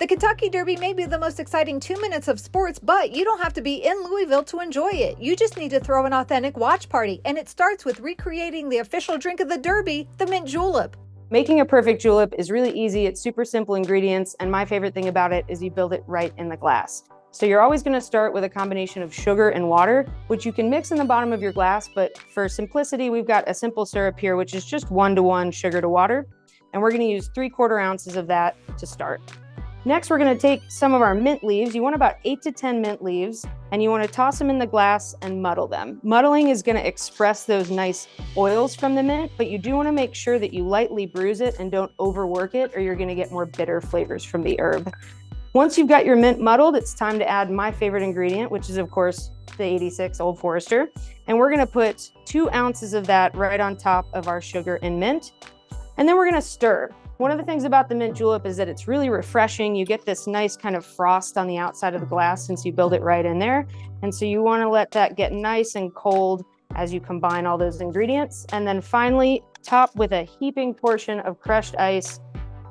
The Kentucky Derby may be the most exciting 2 minutes of sports, but you don't have to be in Louisville to enjoy it. You just need to throw an authentic watch party, and it starts with recreating the official drink of the Derby, the mint julep. Making a perfect julep is really easy. It's super simple ingredients, and my favorite thing about it is you build it right in the glass. So you're always going to start with a combination of sugar and water, which you can mix in the bottom of your glass, but for simplicity, we've got a simple syrup here, which is just 1-to-1 sugar to water, and we're going to use 3/4 ounces of that to start. Next, we're going to take some of our mint leaves. You want about 8 to 10 mint leaves, and you want to toss them in the glass and muddle them. Muddling is going to express those nice oils from the mint, but you do want to make sure that you lightly bruise it and don't overwork it, or you're going to get more bitter flavors from the herb. Once you've got your mint muddled, it's time to add my favorite ingredient, which is, of course, the 86 Old Forester. And we're going to put 2 ounces of that right on top of our sugar and mint. And then we're going to stir. One of the things about the mint julep is that it's really refreshing. You get this nice kind of frost on the outside of the glass since you build it right in there. And so you want to let that get nice and cold as you combine all those ingredients. And then finally, top with a heaping portion of crushed ice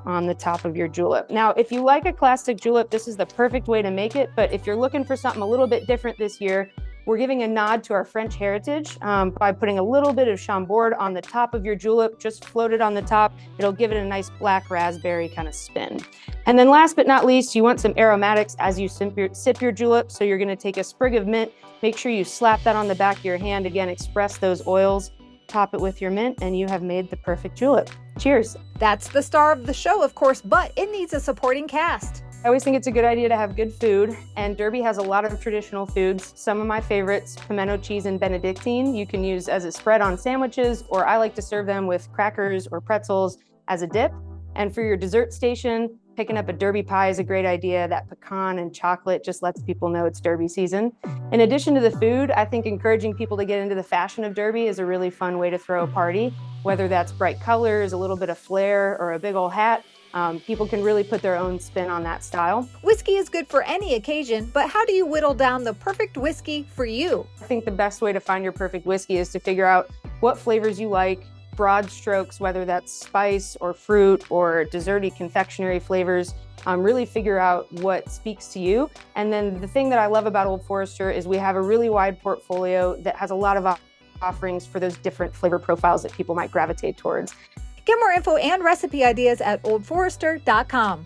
on the top of your julep. Now, if you like a classic julep, this is the perfect way to make it. But if you're looking for something a little bit different this year, we're giving a nod to our French heritage by putting a little bit of Chambord on the top of your julep, just float it on the top. It'll give it a nice black raspberry kind of spin. And then last but not least, you want some aromatics as you sip your julep. So you're gonna take a sprig of mint, make sure you slap that on the back of your hand. Again, express those oils, top it with your mint, and you have made the perfect julep. Cheers. That's the star of the show, of course, but it needs a supporting cast. I always think it's a good idea to have good food, and Derby has a lot of traditional foods. Some of my favorites, pimento cheese and Benedictine, you can use as a spread on sandwiches, or I like to serve them with crackers or pretzels as a dip. And for your dessert station, picking up a Derby pie is a great idea. That pecan and chocolate just lets people know it's Derby season. In addition to the food, I think encouraging people to get into the fashion of Derby is a really fun way to throw a party, whether that's bright colors, a little bit of flair, or a big old hat. People can really put their own spin on that style. Whiskey is good for any occasion, but how do you whittle down the perfect whiskey for you? I think the best way to find your perfect whiskey is to figure out what flavors you like, broad strokes, whether that's spice or fruit or desserty confectionery flavors. Really figure out what speaks to you. And then the thing that I love about Old Forester is we have a really wide portfolio that has a lot of offerings for those different flavor profiles that people might gravitate towards. Get more info and recipe ideas at oldforester.com.